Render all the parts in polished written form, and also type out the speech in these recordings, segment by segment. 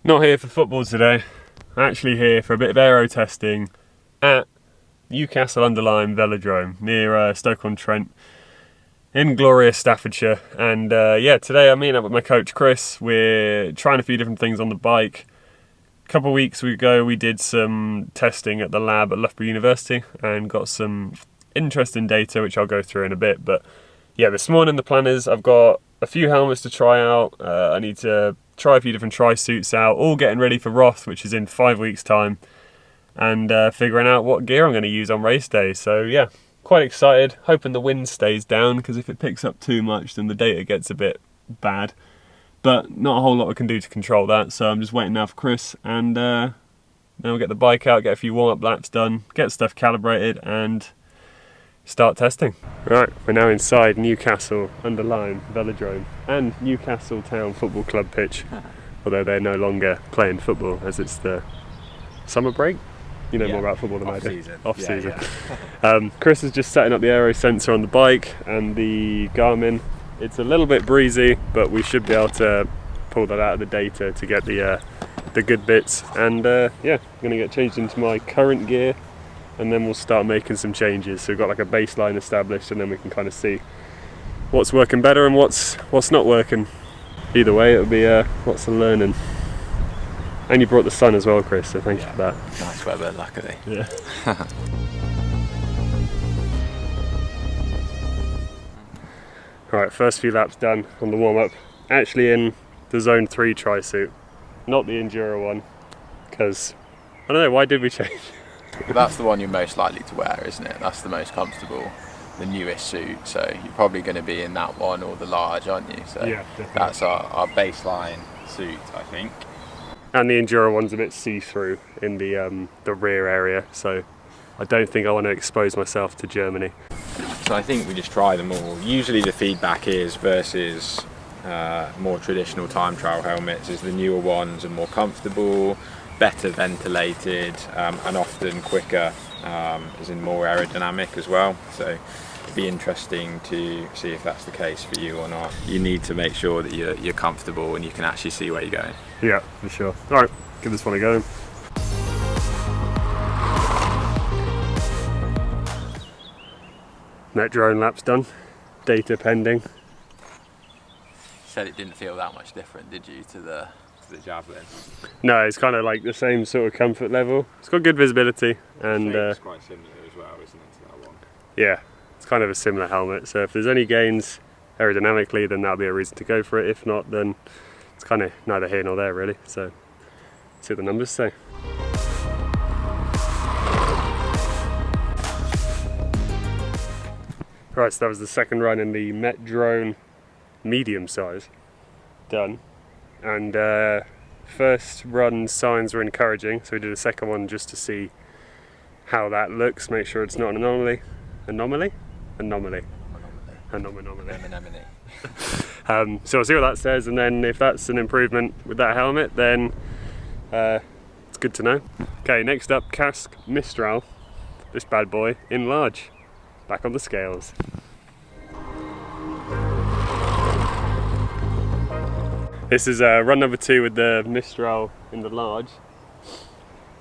Not here for football today. I'm actually here for a bit of aero testing at Newcastle under Lyme velodrome near Stoke-on-Trent in glorious Staffordshire. And yeah, today I'm meeting up with my coach Chris. We're trying a few different things on the bike. A couple of weeks ago we did some testing at the lab at Loughborough University and got some interesting data which I'll go through in a bit. But yeah, this morning the plan is I've got a few helmets to try out. I need to try a few different tri-suits out, all getting ready for Roth, which is in 5 weeks time, and figuring out what gear I'm going to use on race day. So yeah, quite excited, hoping the wind stays down, because if it picks up too much then the data gets a bit bad, but not a whole lot I can do to control that. So I'm just waiting now for Chris, and then we'll get the bike out, get a few warm-up laps done, get stuff calibrated and start testing. Right, we're now inside Newcastle under Lyme velodrome and Newcastle Town Football Club pitch, although they're no longer playing football as it's the summer break. You know more about football than I do. Off season. Chris is just setting up the aero sensor on the bike and the Garmin. It's a little bit breezy, but we should be able to pull that out of the data to get the good bits. And yeah, I'm going to get changed into my current gear, and then we'll start making some changes. So we've got like a baseline established, and then we can kind of see what's working better and what's not working. Either way, it'll be lots of learning. And you brought the sun as well, Chris, so thank you for that. Nice weather, luckily. Yeah. Alright, first few laps done on the warm-up. Actually in the Zone 3 tri-suit, not the Enduro one, because, I don't know, why did we change? That's the one you're most likely to wear, isn't it? That's the most comfortable, the newest suit, so you're probably going to be in that one or the large, aren't you? So yeah, definitely. That's our baseline suit, I think. And the Enduro one's a bit see-through in the rear area, so I don't think I want to expose myself to Germany. So I think we just try them all. Usually the feedback is versus more traditional time trial helmets is the newer ones are more comfortable, better ventilated, and often quicker, as in more aerodynamic as well. So it'd be interesting to see if that's the case for you or not. You need to make sure that you're comfortable and you can actually see where you're going. Yeah, for sure. All right, give this one a go. Net drone laps done, data pending. You said it didn't feel that much different, did you, to the Javelin? No, it's kind of like the same sort of comfort level. It's got good visibility, and it's quite similar as well, isn't it, to that one? Yeah, it's kind of a similar helmet. So if there's any gains aerodynamically, then that'll be a reason to go for it. If not, then it's kind of neither here nor there really. So see what the numbers say. Right, so that was the second run in the Met Drone medium size done, and first run signs were encouraging, so we did a second one just to see how that looks, make sure it's not an anomaly. So we'll see what that says, and then if that's an improvement with that helmet, then it's good to know. Okay, next up, Casque Mistral, this bad boy in large. Back on the scales. This is run number 2 with the Mistral in the large.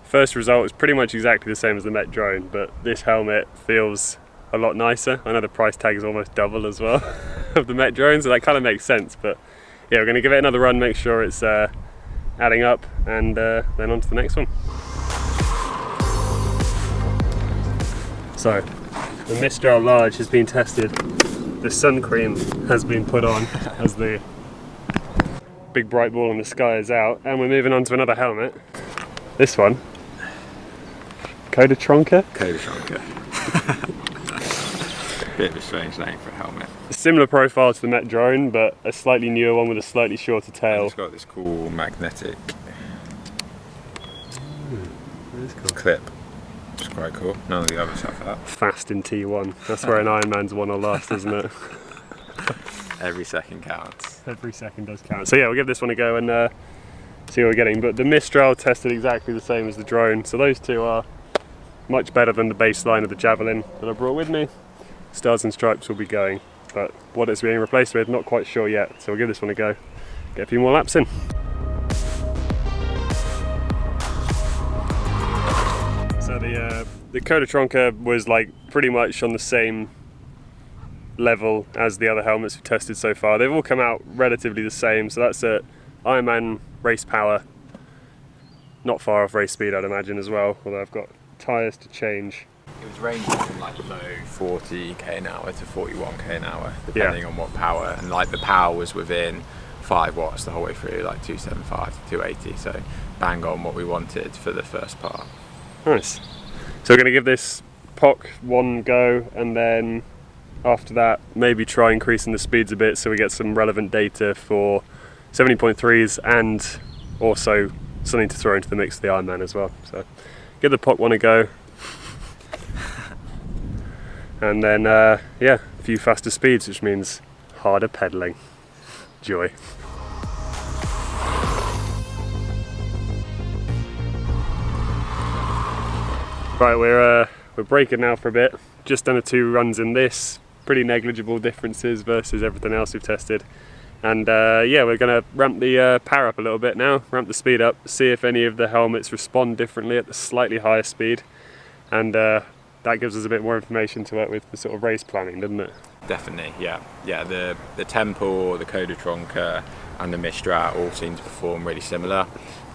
First result is pretty much exactly the same as the Met Drone, but this helmet feels a lot nicer. I know the price tag is almost double as well of the Met Drone, so that kind of makes sense. But yeah, we're going to give it another run, make sure it's adding up, and then on to the next one. So, the Mistral Large has been tested, the sun cream has been put on as the big bright ball in the sky is out, and we're moving on to another helmet. This one, Kodachronka? Kodachronka. Bit of a strange name for a helmet. A similar profile to the Met Drone, but a slightly newer one with a slightly shorter tail. It's got this cool magnetic clip. It's quite cool. None of the others have that. Fast in T1. That's where an Ironman's won or lost, isn't it? Every second counts. Every second does count. So yeah, we'll give this one a go and see what we're getting. But the Mistral tested exactly the same as the drone, so those two are much better than the baseline of the Javelin that I brought with me. Stars and Stripes will be going, but what it's being replaced with, not quite sure yet. So we'll give this one a go, get a few more laps in. the Kodachronka was like pretty much on the same level as the other helmets we've tested so far. They've all come out relatively the same, so that's at Ironman race power, not far off race speed I'd imagine as well, although I've got tyres to change. It was ranging from like low 40k an hour to 41k an hour, depending on what power, and like the power was within 5 watts the whole way through, like 275 to 280, so bang on what we wanted for the first part. Nice. So we're going to give this POC one go, and then after that maybe try increasing the speeds a bit so we get some relevant data for 70.3s and also something to throw into the mix of the Ironman as well. So give the POC one a go. And then, yeah, a few faster speeds, which means harder pedalling. Joy. Right, we're braking now for a bit. Just done 2 runs in this. Pretty negligible differences versus everything else we've tested. And yeah, we're going to ramp the power up a little bit now, ramp the speed up, see if any of the helmets respond differently at the slightly higher speed. And that gives us a bit more information to work with for sort of race planning, doesn't it? Definitely, yeah. Yeah, the Temple, the Kodachronka and the Mistrat all seem to perform really similar.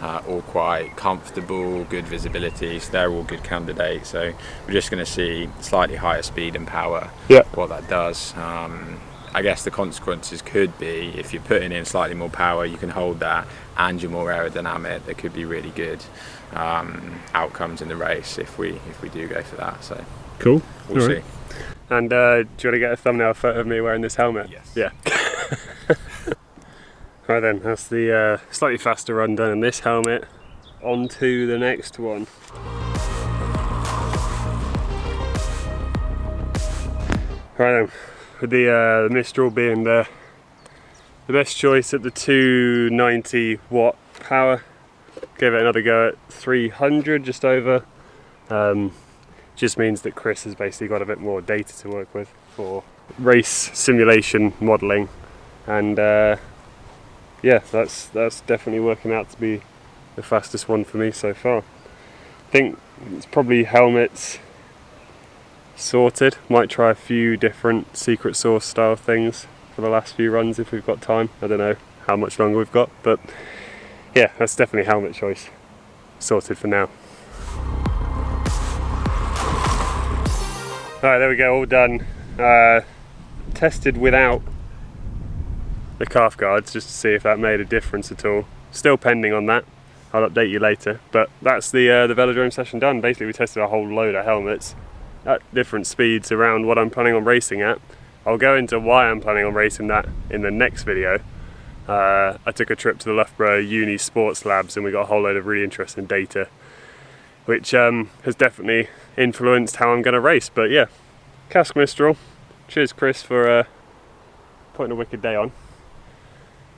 All quite comfortable, good visibility, so they're all good candidates. So we're just going to see slightly higher speed and power, what that does. I guess the consequences could be, if you're putting in slightly more power, you can hold that, and you're more aerodynamic. There could be really good outcomes in the race if we do go for that. So cool. We'll see. And do you want to get a thumbnail photo of me wearing this helmet? Yes. Yeah. Right then, that's the slightly faster run done in this helmet. On to the next one. Right then, with the Mistral being the best choice at the 290 watt power. Gave it another go at 300, just over. Just means that Chris has basically got a bit more data to work with for race simulation modelling, and yeah, that's definitely working out to be the fastest one for me so far. I think it's probably helmets sorted. Might try a few different secret sauce style things for the last few runs if we've got time. I don't know how much longer we've got, but yeah, that's definitely helmet choice sorted for now. Alright, there we go, all done. Tested without the calf guards just to see if that made a difference at all. Still pending on that. I'll update you later. But that's the velodrome session done. Basically we tested a whole load of helmets at different speeds around what I'm planning on racing at. I'll go into why I'm planning on racing that in the next video. I took a trip to the Loughborough Uni Sports Labs and we got a whole load of really interesting data, which has definitely influenced how I'm going to race. But yeah, Cask Mistral. Cheers Chris for putting a wicked day on.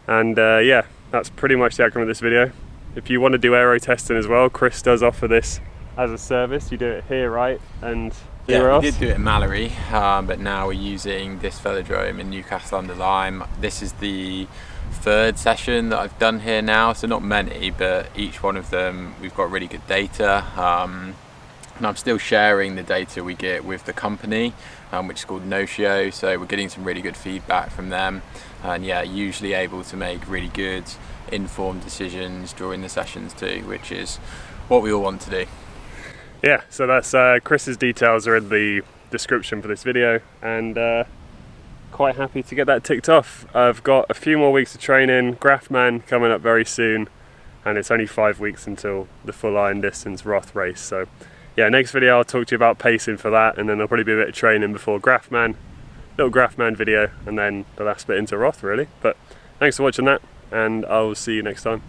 And yeah, that's pretty much the outcome of this video. If you want to do aero testing as well, Chris does offer this as a service. You do it here, right? And yeah, we did do it in Mallory, but now we're using this velodrome in Newcastle under Lyme. This is the 3rd session that I've done here now, so not many, but each one of them we've got really good data. And I'm still sharing the data we get with the company, which is called Nocio, so we're getting some really good feedback from them, and yeah, usually able to make really good informed decisions during the sessions too, which is what we all want to do. Yeah, so that's Chris's details are in the description for this video, and quite happy to get that ticked off. I've got a few more weeks of training, Graphman coming up very soon, and it's only 5 weeks until the full iron distance Roth race. So yeah, next video I'll talk to you about pacing for that, and then there'll probably be a bit of training before Graphman, little Graphman video, and then the last bit into Roth really. But thanks for watching that, and I'll see you next time.